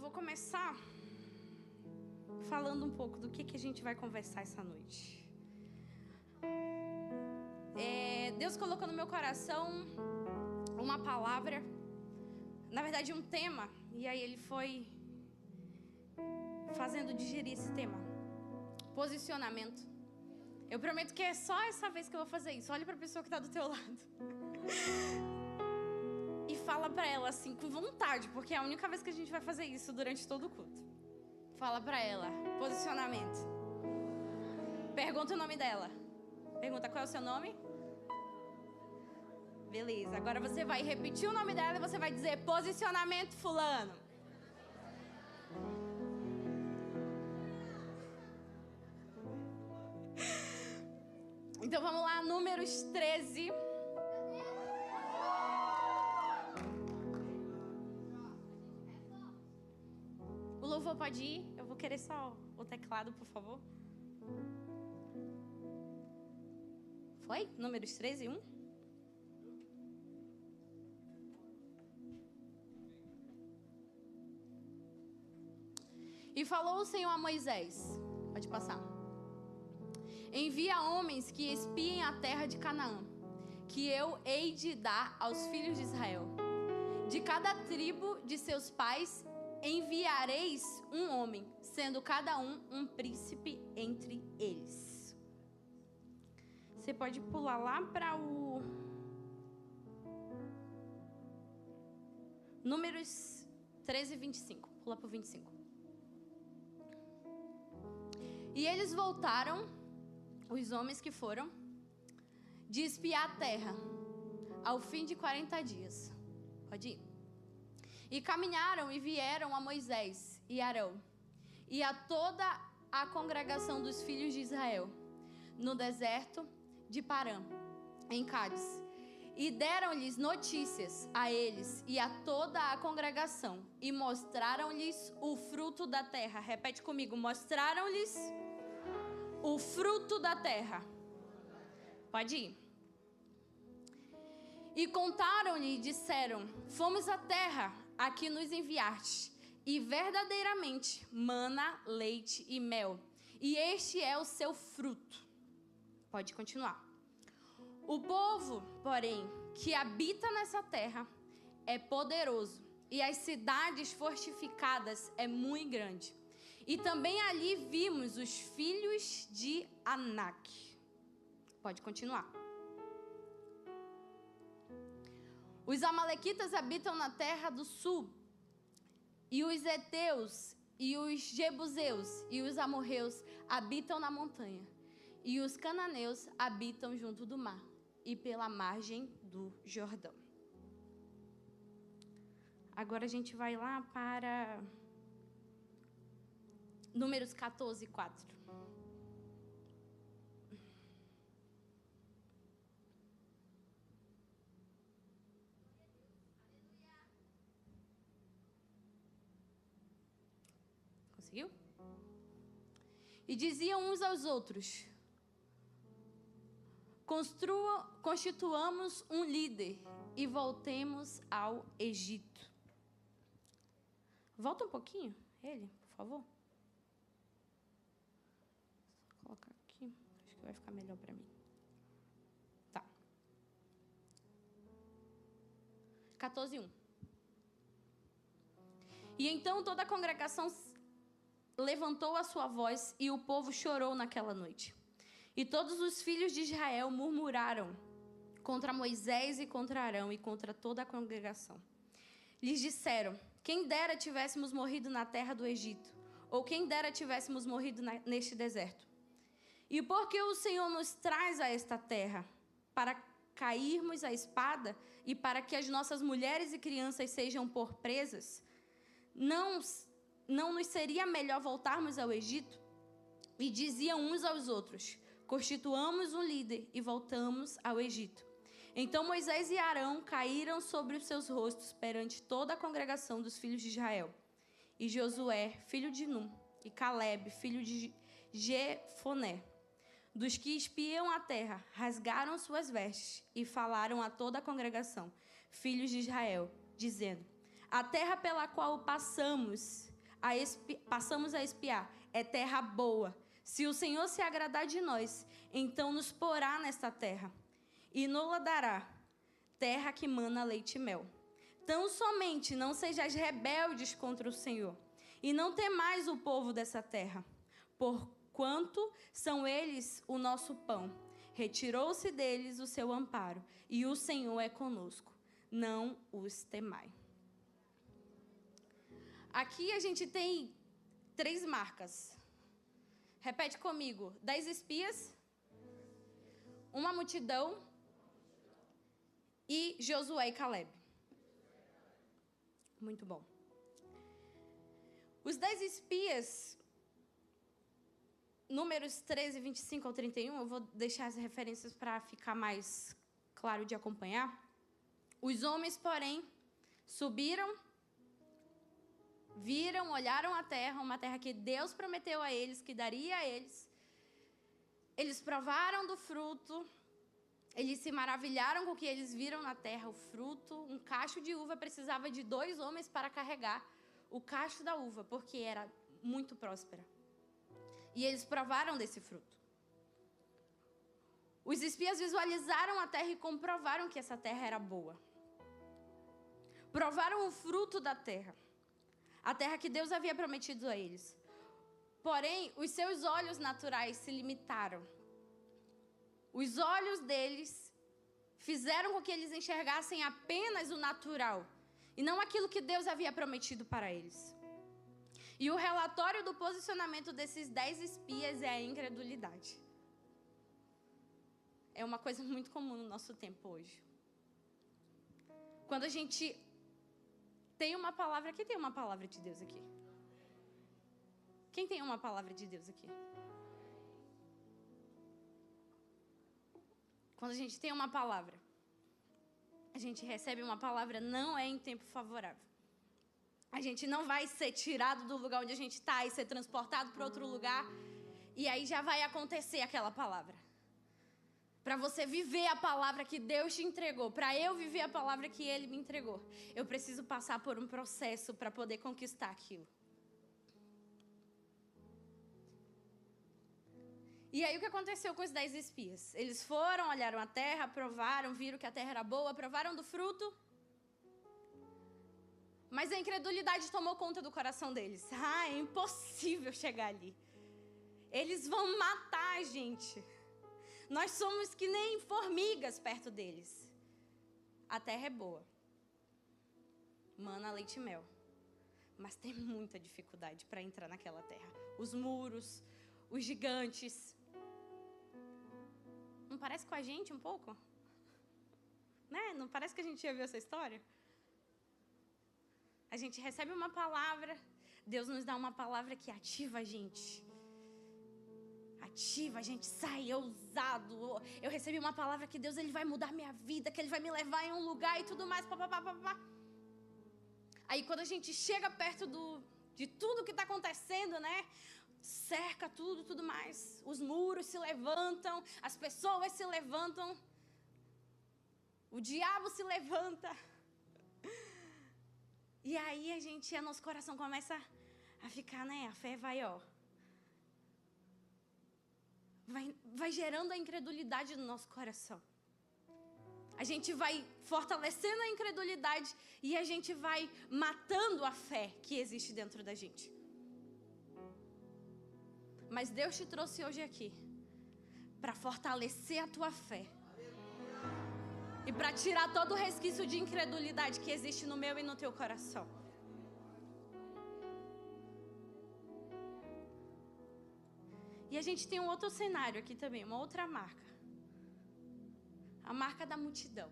vou começar falando um pouco do que a gente vai conversar essa noite. Deus colocou no meu coração uma palavra, na verdade um tema, e aí Ele foi fazendo digerir esse tema. Posicionamento. Eu prometo que é só essa vez que eu vou fazer isso. Olha para a pessoa que está do teu lado e fala para ela assim, com vontade, porque é a única vez que a gente vai fazer isso durante todo o culto. Fala para ela, posicionamento. Pergunta o nome dela. Pergunta qual é o seu nome? Beleza, agora você vai repetir o nome dela e você vai dizer posicionamento fulano. Então vamos lá, Números 13. O louvor pode ir? Eu vou querer só o teclado, por favor. Foi? Números 13, 1? E falou o Senhor a Moisés. Pode passar. Envia homens que espiem a terra de Canaã, que eu hei de dar aos filhos de Israel. De cada tribo de seus pais enviareis um homem, sendo cada um príncipe entre eles. Você pode pular lá para o Números 13, 25. Pula para o 25. E eles voltaram, os homens que foram, de espiar a terra, ao fim de 40 dias. Pode ir. E caminharam e vieram a Moisés e Arão, e a toda a congregação dos filhos de Israel, no deserto de Parã, em Cádiz. E deram-lhes notícias a eles e a toda a congregação, e mostraram-lhes o fruto da terra. Repete comigo, mostraram-lhes o fruto da terra. Pode ir. E contaram-lhe e disseram: fomos à terra a que nos enviaste, e verdadeiramente mana, leite e mel, e este é o seu fruto. Pode continuar. O povo, porém, que habita nessa terra é poderoso, e as cidades fortificadas é muito grande. E também ali vimos os filhos de Anak. Pode continuar. Os amalequitas habitam na terra do sul, e os heteus, e os jebuseus, e os amorreus habitam na montanha, e os cananeus habitam junto do mar, e pela margem do Jordão. Agora a gente vai lá para Números 14, 4. Conseguiu? E diziam uns aos outros: constituamos um líder e voltemos ao Egito. Volta um pouquinho, ele, por favor. Vou colocar aqui, acho que vai ficar melhor para mim. Tá. 14, 1. E então toda a congregação levantou a sua voz e o povo chorou naquela noite. E todos os filhos de Israel murmuraram contra Moisés e contra Arão e contra toda a congregação. Lhes disseram: quem dera tivéssemos morrido na terra do Egito, ou quem dera tivéssemos morrido neste deserto. E porque o Senhor nos traz a esta terra, para cairmos à espada e para que as nossas mulheres e crianças sejam por presas, não nos seria melhor voltarmos ao Egito? E diziam uns aos outros: constituamos um líder e voltamos ao Egito. Então Moisés e Arão caíram sobre os seus rostos perante toda a congregação dos filhos de Israel. E Josué, filho de Num, e Caleb, filho de Jefoné, dos que espiam a terra, rasgaram suas vestes e falaram a toda a congregação, filhos de Israel, dizendo: a terra pela qual passamos passamos a espiar. É terra boa. Se o Senhor se agradar de nós, então nos porá nesta terra e nos dará terra que mana leite e mel. Tão somente não sejais rebeldes contra o Senhor, e não temais o povo dessa terra, porquanto são eles o nosso pão. Retirou-se deles o seu amparo, e o Senhor é conosco. Não os temai. Aqui a gente tem 3 marcas. Repete comigo. 10 espias, uma multidão e Josué e Caleb. Muito bom. Os 10 espias, Números 13, 25 ao 31, eu vou deixar as referências para ficar mais claro de acompanhar. Os homens, porém, subiram, viram, olharam a terra, uma terra que Deus prometeu a eles, que daria a eles. Eles provaram do fruto, eles se maravilharam com o que eles viram na terra, o fruto. Um cacho de uva precisava de 2 homens para carregar o cacho da uva, porque era muito próspera. E eles provaram desse fruto. Os espias visualizaram a terra e comprovaram que essa terra era boa. Provaram o fruto da terra. A terra que Deus havia prometido a eles. Porém, os seus olhos naturais se limitaram. Os olhos deles fizeram com que eles enxergassem apenas o natural e não aquilo que Deus havia prometido para eles. E o relatório do posicionamento desses 10 espias é a incredulidade. É uma coisa muito comum no nosso tempo hoje. Quando a gente tem uma palavra... Quem tem uma palavra de Deus aqui? Quem tem uma palavra de Deus aqui? Quando a gente tem uma palavra, a gente recebe uma palavra, não é em tempo favorável. A gente não vai ser tirado do lugar onde a gente está e ser transportado para outro lugar. E aí já vai acontecer aquela palavra. Para você viver a palavra que Deus te entregou, para eu viver a palavra que Ele me entregou, eu preciso passar por um processo para poder conquistar aquilo. E aí o que aconteceu com os 10 espias? Eles foram, olharam a terra, provaram, viram que a terra era boa, provaram do fruto. Mas a incredulidade tomou conta do coração deles. É impossível chegar ali. Eles vão matar a gente. Nós somos que nem formigas perto deles. A terra é boa. Mana, leite e mel. Mas tem muita dificuldade para entrar naquela terra. Os muros, os gigantes. Não parece com a gente um pouco? Né? Não parece que a gente já viu essa história? A gente recebe uma palavra, Deus nos dá uma palavra que ativa a gente. Ativa, a gente sai ousado. Eu recebi uma palavra que Deus ele vai mudar minha vida, que Ele vai me levar em um lugar e tudo mais. Aí quando a gente chega perto de tudo que está acontecendo, né? Cerca tudo mais. Os muros se levantam, as pessoas se levantam. O diabo se levanta. E aí nosso coração começa a ficar, né? A fé vai, vai gerando a incredulidade no nosso coração. A gente vai fortalecendo a incredulidade e a gente vai matando a fé que existe dentro da gente. Mas Deus te trouxe hoje aqui para fortalecer a tua fé. E para tirar todo o resquício de incredulidade que existe no meu e no teu coração. E a gente tem um outro cenário aqui também, uma outra marca. A marca da multidão.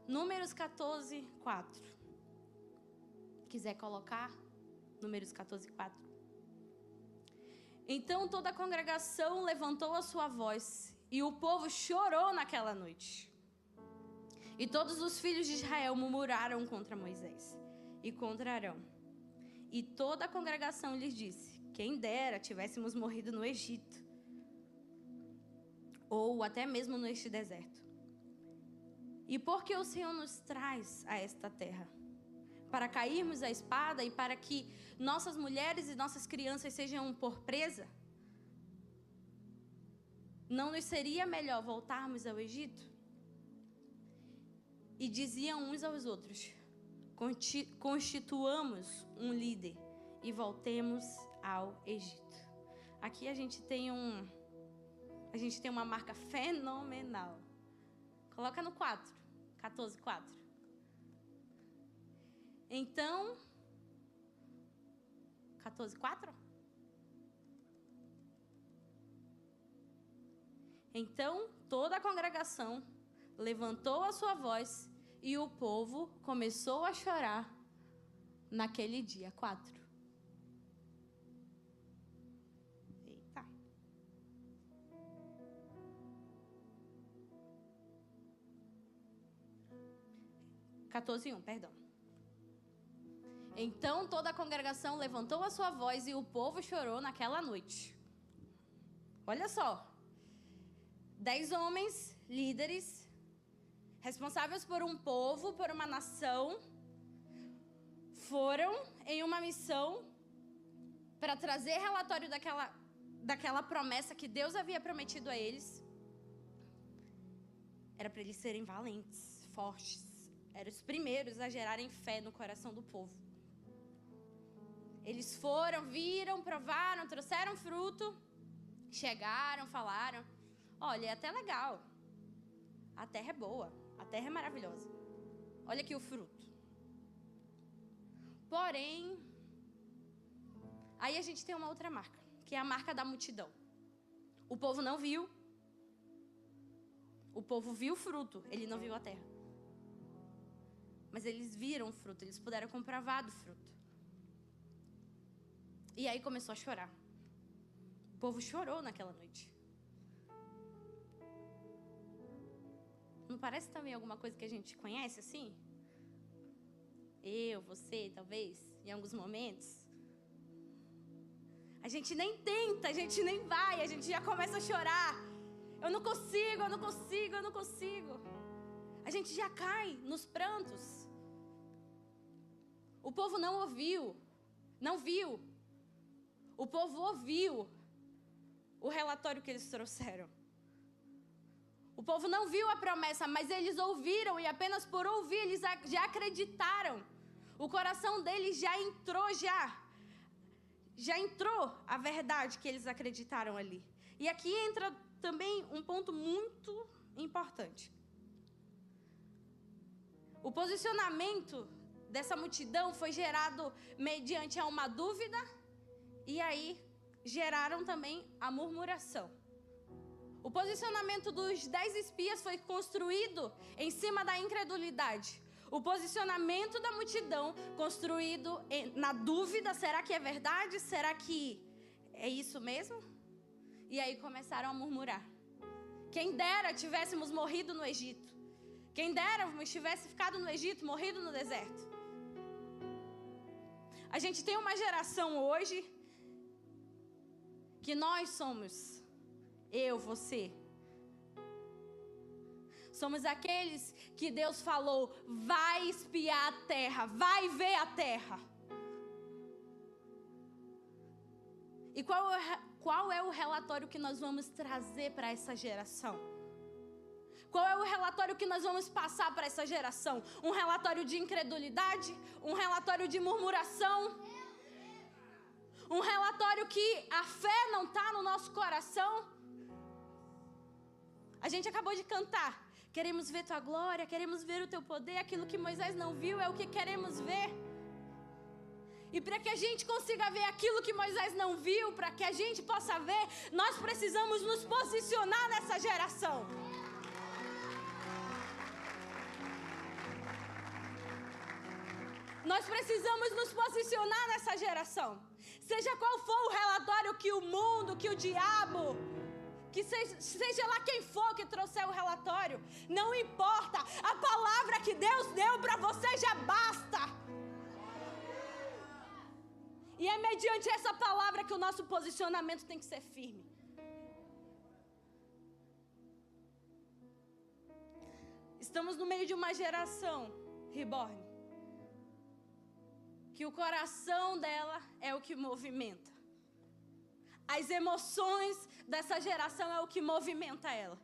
Números 14, 4. Quiser colocar? Números 14, 4. Então toda a congregação levantou a sua voz e o povo chorou naquela noite. E todos os filhos de Israel murmuraram contra Moisés e contra Arão. E toda a congregação lhes disse: quem dera tivéssemos morrido no Egito, ou até mesmo neste deserto. E por que o Senhor nos traz a esta terra? para cairmos à espada e para que nossas mulheres e nossas crianças sejam por presa? Não nos seria melhor voltarmos ao Egito? E diziam uns aos outros: constituamos um líder e voltemos ao Egito. Aqui a gente tem uma marca fenomenal. Coloca no 14, 4. Então, 14, 4? Então, toda a congregação levantou a sua voz e o povo começou a chorar naquele dia. 4. Eita. 14:1, perdão. Então toda a congregação levantou a sua voz e o povo chorou naquela noite. Olha só. 10 homens, líderes, responsáveis por um povo, por uma nação, foram em uma missão para trazer relatório daquela promessa que Deus havia prometido a eles. Era para eles serem valentes, fortes. Eram os primeiros a gerarem fé no coração do povo. Eles foram, viram, provaram, trouxeram fruto, chegaram, falaram: olha, é até legal. A terra é boa, a terra é maravilhosa. Olha aqui o fruto. Porém, aí a gente tem uma outra marca, que é a marca da multidão. O povo não viu. O povo viu o fruto, ele não viu a terra. Mas eles viram o fruto, eles puderam comprovar do fruto. E aí começou a chorar. O povo chorou naquela noite. Não parece também alguma coisa que a gente conhece assim? Eu, você, talvez, em alguns momentos. A gente nem tenta, a gente nem vai, a gente já começa a chorar. Eu não consigo, eu não consigo, eu não consigo. A gente já cai nos prantos. O povo não ouviu, não viu. O povo ouviu o relatório que eles trouxeram. O povo não viu a promessa, mas eles ouviram, e apenas por ouvir eles já acreditaram. O coração deles já entrou a verdade que eles acreditaram ali. E aqui entra também um ponto muito importante. O posicionamento dessa multidão foi gerado mediante a uma dúvida, e aí geraram também a murmuração. O posicionamento dos 10 espias foi construído em cima da incredulidade. O posicionamento da multidão construído na dúvida: será que é verdade? Será que é isso mesmo? E aí começaram a murmurar. Quem dera tivéssemos morrido no Egito. Quem dera tivesse ficado no Egito, morrido no deserto. A gente tem uma geração hoje que nós somos, eu, você, somos aqueles que Deus falou: vai espiar a terra, vai ver a terra. E qual é o relatório que nós vamos trazer para essa geração? Qual é o relatório que nós vamos passar para essa geração? Um relatório de incredulidade? Um relatório de murmuração? Um relatório que a fé não está no nosso coração? A gente acabou de cantar: queremos ver tua glória, queremos ver o teu poder. Aquilo que Moisés não viu é o que queremos ver. E para que a gente consiga ver aquilo que Moisés não viu, para que a gente possa ver, nós precisamos nos posicionar nessa geração. Nós precisamos nos posicionar nessa geração. Seja qual for o relatório que o mundo, que o diabo, que seja lá quem for que trouxer o relatório, não importa. A palavra que Deus deu para você já basta. E é mediante essa palavra que o nosso posicionamento tem que ser firme. Estamos no meio de uma geração reborn. que o coração dela é o que movimenta. As emoções dessa geração é o que movimenta ela.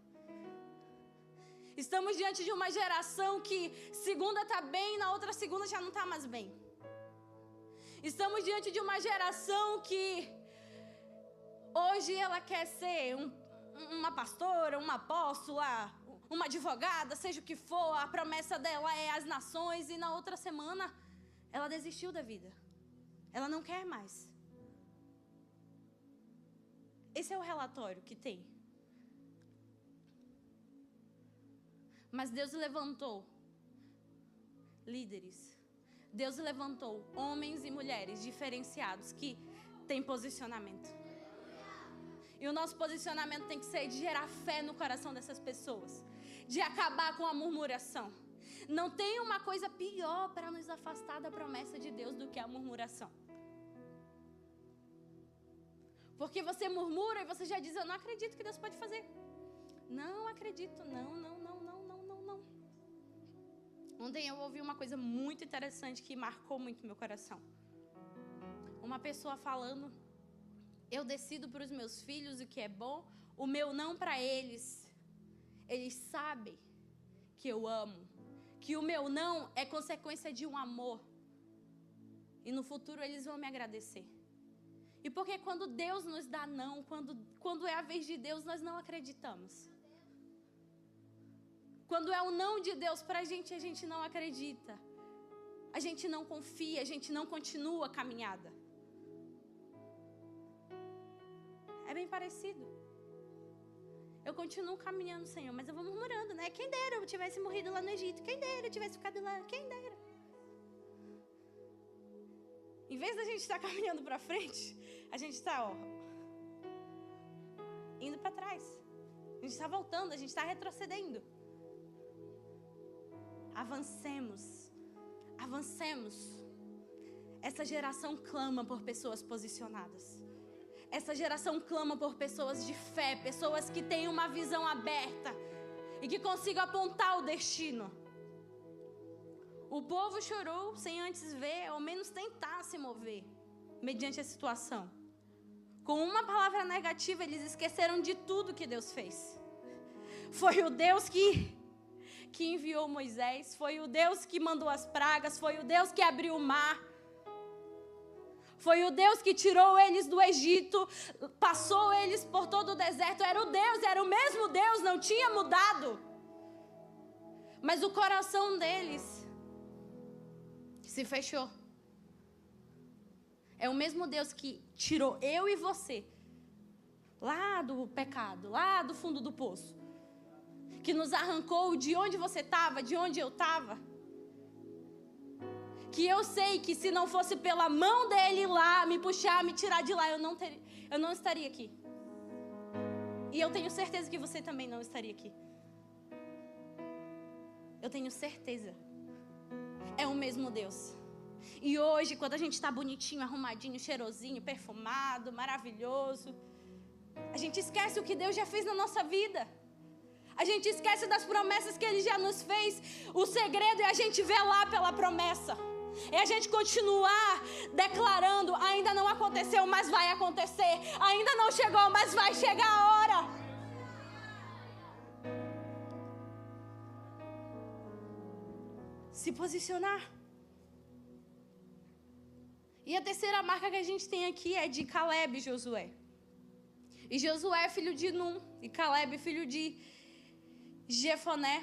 Estamos diante de uma geração que segunda está bem, na outra segunda já não está mais bem. Estamos diante de uma geração que hoje ela quer ser uma pastora, uma apóstola, uma advogada, seja o que for, a promessa dela é as nações, e na outra semana ela desistiu da vida. Ela não quer mais. Esse é o relatório que tem. Mas Deus levantou líderes. Deus levantou homens e mulheres diferenciados que têm posicionamento. E o nosso posicionamento tem que ser de gerar fé no coração dessas pessoas, de acabar com a murmuração. Não tem uma coisa pior para nos afastar da promessa de Deus do que a murmuração. Porque você murmura e você já diz: eu não acredito que Deus pode fazer. Não acredito, não. Ontem eu ouvi uma coisa muito interessante que marcou muito meu coração. Uma pessoa falando: eu decido para os meus filhos o que é bom, o meu não para eles. Eles sabem que eu amo, que o meu não é consequência de um amor. E no futuro eles vão me agradecer. E porque quando Deus nos dá não, quando é a vez de Deus, nós não acreditamos. Quando é o não de Deus pra a gente não acredita. A gente não confia, a gente não continua a caminhada. É bem parecido. Eu continuo caminhando, Senhor, mas eu vou murmurando, né? Quem dera eu tivesse morrido lá no Egito. Quem dera eu tivesse ficado lá. Quem dera. Em vez da gente estar caminhando pra frente, a gente está, indo para trás. A gente está voltando, a gente está retrocedendo. Avancemos. Avancemos. Essa geração clama por pessoas posicionadas. Essa geração clama por pessoas de fé, pessoas que têm uma visão aberta e que consigam apontar o destino. O povo chorou sem antes ver, ao menos tentar se mover mediante a situação. Com uma palavra negativa, eles esqueceram de tudo que Deus fez. Foi o Deus que enviou Moisés, foi o Deus que mandou as pragas, foi o Deus que abriu o mar. Foi o Deus que tirou eles do Egito, passou eles por todo o deserto. Era o Deus, era o mesmo Deus, não tinha mudado. Mas o coração deles se fechou. É o mesmo Deus que tirou eu e você lá do pecado, lá do fundo do poço, que nos arrancou de onde você estava, de onde eu estava. Que eu sei que se não fosse pela mão dele lá, me puxar, me tirar de lá, eu não estaria aqui. E eu tenho certeza que você também não estaria aqui. Eu tenho certeza. É o mesmo Deus. E hoje, quando a gente está bonitinho, arrumadinho, cheirosinho, perfumado, maravilhoso, a gente esquece o que Deus já fez na nossa vida. A gente esquece das promessas que Ele já nos fez. O segredo é a gente velar pela promessa. É a gente continuar declarando: ainda não aconteceu, mas vai acontecer. Ainda não chegou, mas vai chegar a hora. Se posicionar. E a terceira marca que a gente tem aqui é de Caleb e Josué. E Josué é filho de Num, e Caleb filho de Jefoné,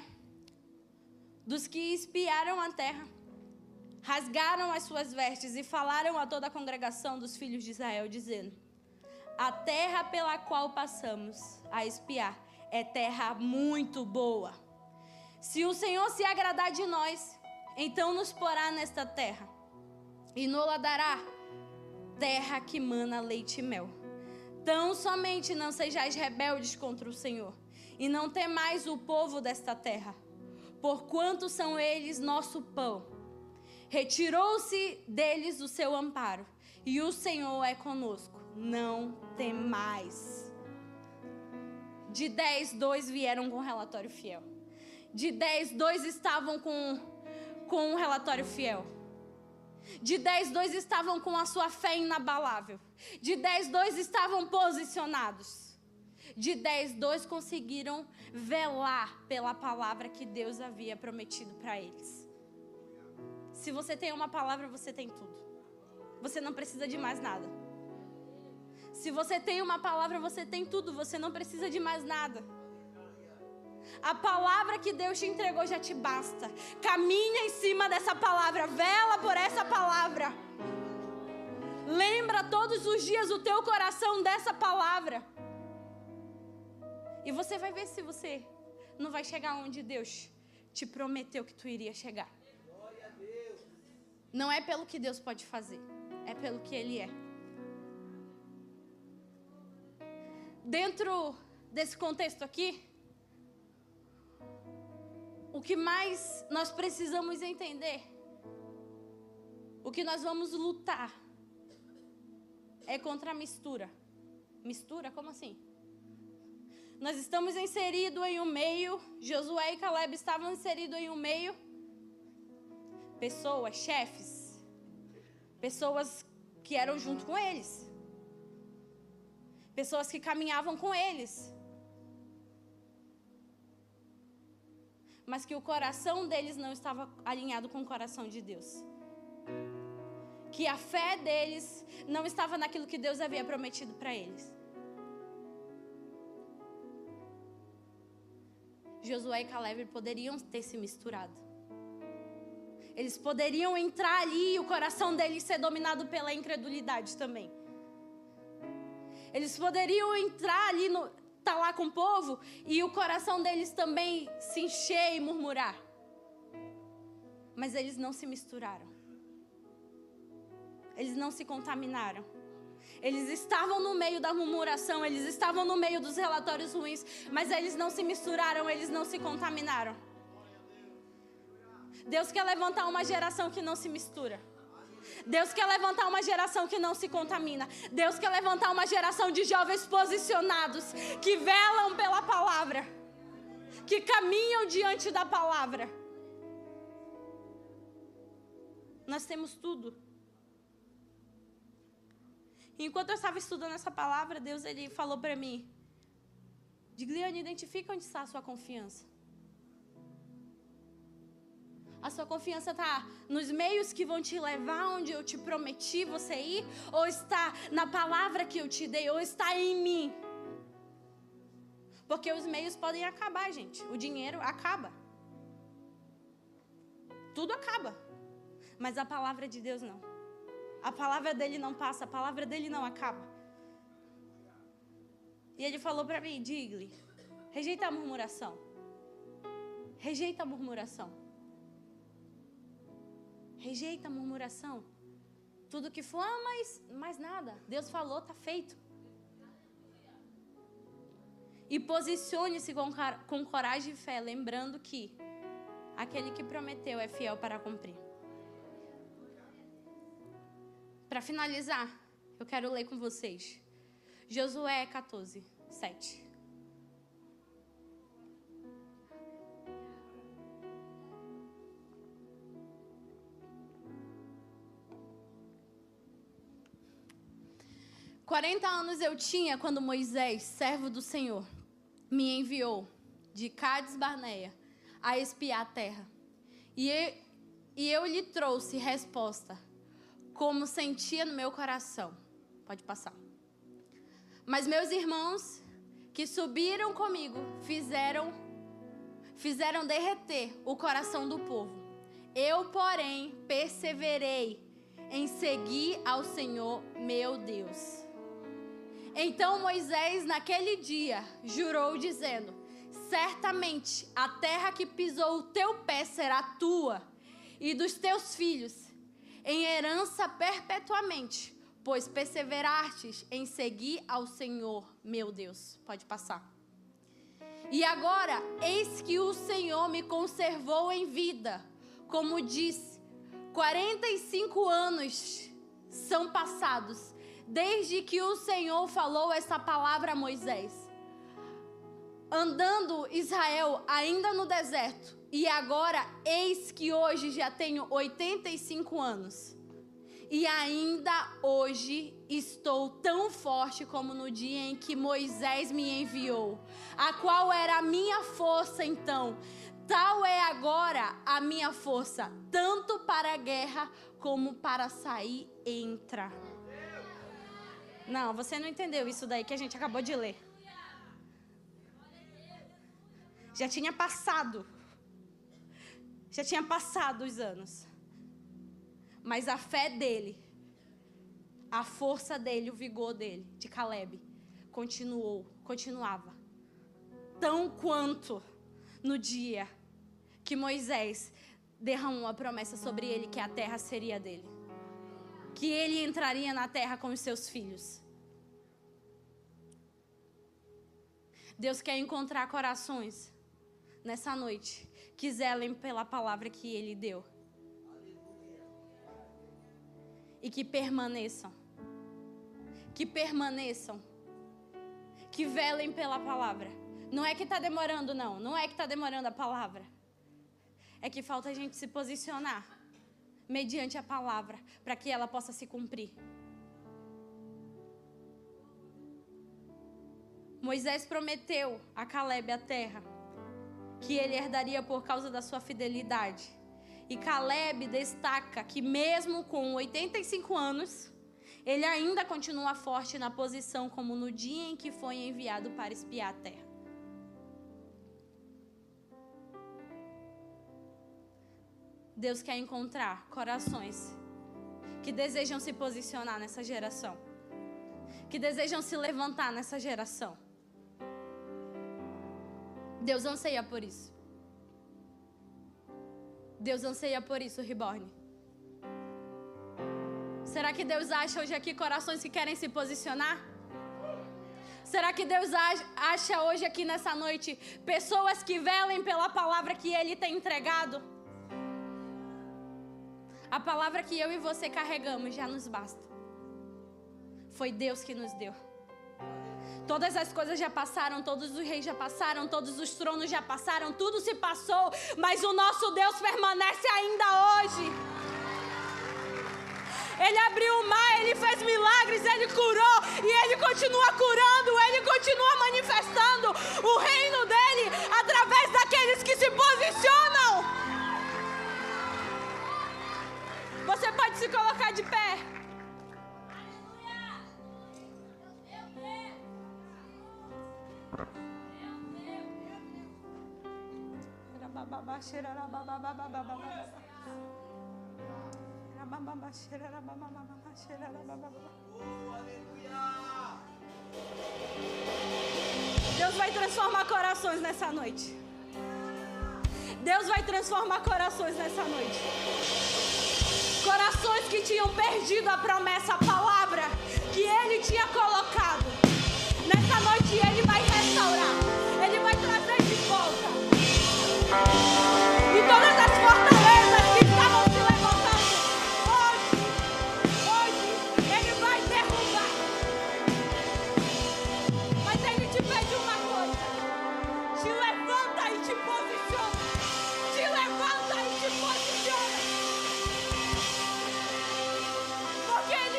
dos que espiaram a terra, rasgaram as suas vestes e falaram a toda a congregação dos filhos de Israel, dizendo: a terra pela qual passamos a espiar é terra muito boa. Se o Senhor se agradar de nós, então nos porá nesta terra e nos dará terra que mana leite e mel. Tão somente não sejais rebeldes contra o Senhor, e não temais o povo desta terra, porquanto são eles nosso pão. Retirou-se deles o seu amparo, e o Senhor é conosco. Não temais. De 10, 2 vieram com relatório fiel. De 10, 2 estavam com um relatório fiel. De 10, 2 estavam com a sua fé inabalável. De 10, 2 estavam posicionados. De 10, 2 conseguiram velar pela palavra que Deus havia prometido para eles. Se você tem uma palavra, você tem tudo. Você não precisa de mais nada. Se você tem uma palavra, você tem tudo. Você não precisa de mais nada. A palavra que Deus te entregou já te basta. Caminha em cima dessa palavra. Vela por essa palavra. Lembra todos os dias o teu coração dessa palavra. E você vai ver se você não vai chegar onde Deus te prometeu que tu iria chegar. Não é pelo que Deus pode fazer. É pelo que Ele é. Dentro desse contexto aqui, o que mais nós precisamos entender, o que nós vamos lutar, é contra a mistura. Mistura? Como assim? Nós estamos inseridos em um meio, Josué e Caleb estavam inseridos em um meio, pessoas, chefes, pessoas que eram junto com eles, pessoas que caminhavam com eles, mas que o coração deles não estava alinhado com o coração de Deus. Que a fé deles não estava naquilo que Deus havia prometido para eles. Josué e Caleb poderiam ter se misturado. Eles poderiam entrar ali e o coração deles ser dominado pela incredulidade também. Eles poderiam entrar ali, tá lá com o povo, e o coração deles também se encher e murmurar. Mas eles não se misturaram. Eles não se contaminaram. Eles estavam no meio da murmuração, eles estavam no meio dos relatórios ruins, mas eles não se misturaram, eles não se contaminaram. Deus quer levantar uma geração que não se mistura. Deus quer levantar uma geração que não se contamina. Deus quer levantar uma geração de jovens posicionados, que velam pela palavra, que caminham diante da palavra. Nós temos tudo. Enquanto eu estava estudando essa palavra, Deus ele falou para mim: Digliane, identifica onde está a sua confiança. A sua confiança está nos meios que vão te levar onde eu te prometi você ir? Ou está na palavra que eu te dei? Ou está em mim? Porque os meios podem acabar, gente. O dinheiro acaba. Tudo acaba. Mas a palavra de Deus não. A palavra dele não passa, a palavra dele não acaba. E ele falou para mim: Digli, rejeita a murmuração. Rejeita a murmuração. Rejeita a murmuração. Tudo que for, mas mais nada. Deus falou, está feito. E posicione-se com coragem e fé, lembrando que aquele que prometeu é fiel para cumprir. Para finalizar, eu quero ler com vocês Josué 14, 7. "40 anos eu tinha quando Moisés, servo do Senhor, me enviou de Cádiz Barneia a espiar a terra. E eu lhe trouxe resposta, como sentia no meu coração." Pode passar. "Mas meus irmãos que subiram comigo fizeram derreter o coração do povo. Eu, porém, perseverei em seguir ao Senhor meu Deus. Então Moisés, naquele dia, jurou dizendo: certamente a terra que pisou o teu pé será tua e dos teus filhos, em herança perpetuamente, pois perseverastes em seguir ao Senhor meu Deus." Pode passar. "E agora, eis que o Senhor me conservou em vida, como disse, 45 anos são passados, desde que o Senhor falou essa palavra a Moisés, andando Israel ainda no deserto, e agora, eis que hoje já tenho 85 anos. E ainda hoje estou tão forte como no dia em que Moisés me enviou. A qual era a minha força então? Tal é agora a minha força, tanto para a guerra como para sair e entrar. Não, você não entendeu isso daí que a gente acabou de ler. Já tinha passado os anos. Mas a fé dele, a força dele, o vigor dele, de Caleb, continuava. Tão quanto no dia que Moisés derramou a promessa sobre ele que a terra seria dele. Que ele entraria na terra com os seus filhos. Deus quer encontrar corações nessa noite que zelem pela palavra que ele deu. E que permaneçam. Que permaneçam. Que velem pela palavra. Não é que está demorando, não. Não é que está demorando a palavra. É que falta a gente se posicionar mediante a palavra para que ela possa se cumprir. Moisés prometeu a Caleb a terra que ele herdaria por causa da sua fidelidade. E Caleb destaca que mesmo com 85 anos, ele ainda continua forte na posição como no dia em que foi enviado para espiar a terra. Deus quer encontrar corações que desejam se posicionar nessa geração, que desejam se levantar nessa geração. Deus anseia por isso. Deus anseia por isso, Reborn. Será que Deus acha hoje aqui corações que querem se posicionar? Será que Deus acha hoje aqui nessa noite pessoas que velem pela palavra que Ele tem entregado? A palavra que eu e você carregamos já nos basta. Foi Deus que nos deu. Todas as coisas já passaram, todos os reis já passaram, todos os tronos já passaram, tudo se passou, mas o nosso Deus permanece ainda hoje. Ele abriu o mar, Ele fez milagres, Ele curou e Ele continua curando, Ele continua manifestando o reino dEle através daqueles que se posicionam. Você pode se colocar de pé. Deus vai transformar corações nessa noite. Deus vai transformar corações nessa noite. Corações que tinham perdido a promessa, a palavra que Ele tinha colocado. Nessa noite Ele vai restaurar. Ele vai trazer de volta. E todas as fortalezas que estavam se levantando, hoje Ele vai derrubar. Mas Ele te pede uma coisa: te levanta e te posiciona. Te levanta e te posiciona. Porque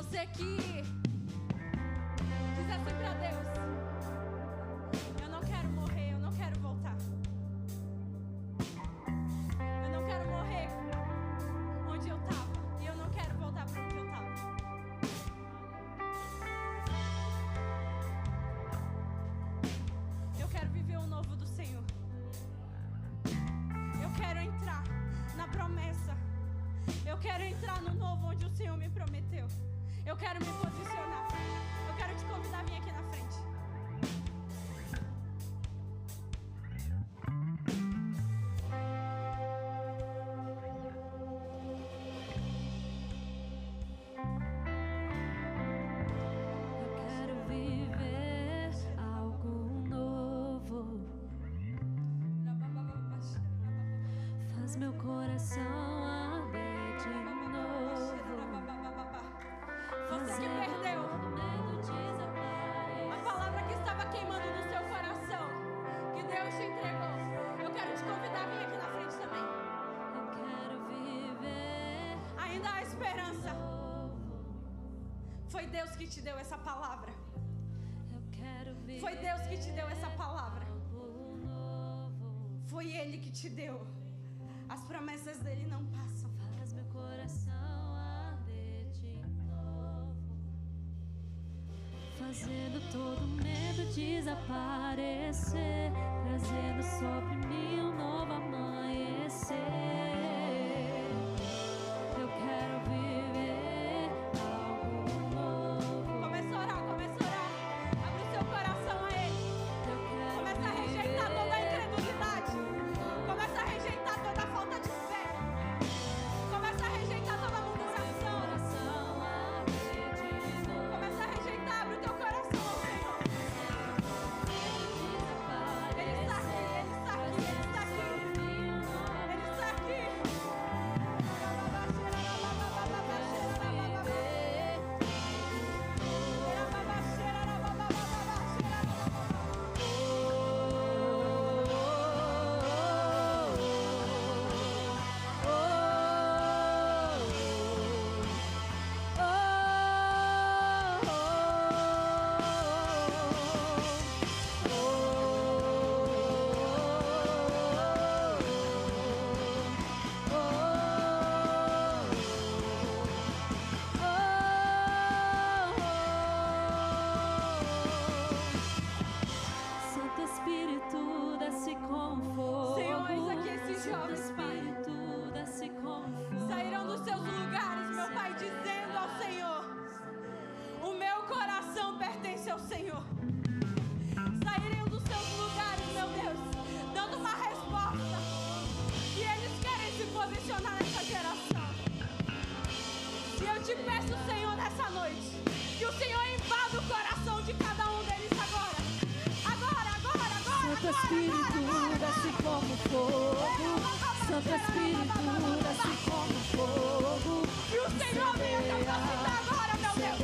Você que diz assim pra Deus: eu não quero morrer, eu não quero voltar. Eu não quero morrer onde eu estava. E eu não quero voltar para onde eu estava. Eu quero viver o novo do Senhor. Eu quero entrar na promessa. Eu quero entrar no novo onde o Senhor me prometeu. Eu quero me posicionar. Eu quero te convidar a vir aqui na frente. Eu quero viver algo novo. Faz meu coração arder de novo. Você que perdeu a palavra que estava queimando no seu coração, que Deus te entregou, eu quero te convidar a vir aqui na frente também. Eu quero viver Ainda há esperança. Foi Deus que te deu essa palavra. Eu quero viver Foi Deus que te deu essa palavra. algo novo. Foi Ele que te deu. As promessas dele não passam. Faz meu coração arder de novo. Fazendo todo medo desaparecer. Trazendo sobre mim um novo amanhecer. Eu quero viver algo novo. Começa a orar, começa a orar. Abre o seu coração a Ele. Eu quero Começa a rejeitar toda a incredulidade. Começa a rejeitar toda a falta de fé. Começa a rejeitar toda a murmuração. Começa a rejeitar, abre o teu coração ao Senhor. Ele está aqui, Ele está aqui, Ele está aqui. Ele está aqui. Santo Espírito, desce com fogo. Senhor, eis aqui esses Santo jovens, Pai. Espírito, desce com fogo. Saíram dos seus lugares, meu Pai, dizendo ao Senhor: o meu coração pertence ao Senhor. Saíram dos seus lugares, meu Deus, dando uma resposta. E eles querem se posicionar nessa geração. E eu te peço, Senhor, nessa noite, que o Senhor invada o coração de cada um deles agora. Agora, agora, agora, Santo agora, Espírito, agora, desce como fogo. Santo Espírito, desce como fogo. E o Senhor venha capacitar agora, meu Deus.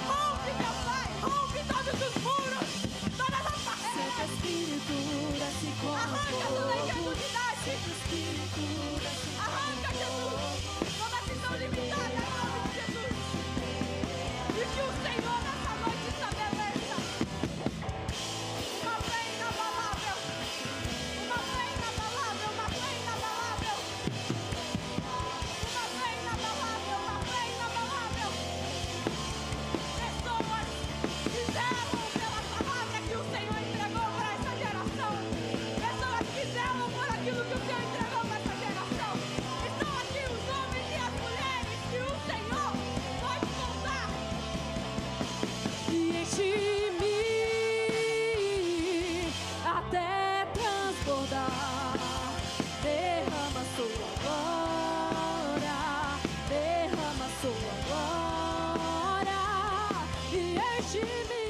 Rompe, meu Pai, rompe todos os muros, todas as Santo barreiras. Espírito, desce como Arranca toda a fogo. incredulidade. Santo Espírito, desce Arranca, Jesus, toda a visão limitada em nome de Jesus. E que o Senhor nessa noite estabeleça uma fé inabalável. Uma fé inabalável, uma fé inabalável. Uma fé inabalável, uma fé inabalável. Pessoas que zelam pela palavra que o Senhor entregou para essa geração. Pessoas que zelam por aquilo que o Senhor entregou para essa geração. Estão aqui os homens e as mulheres que o Senhor pode contar. e enche-me até transbordar. Derrama sua glória, derrama sua glória e enche-me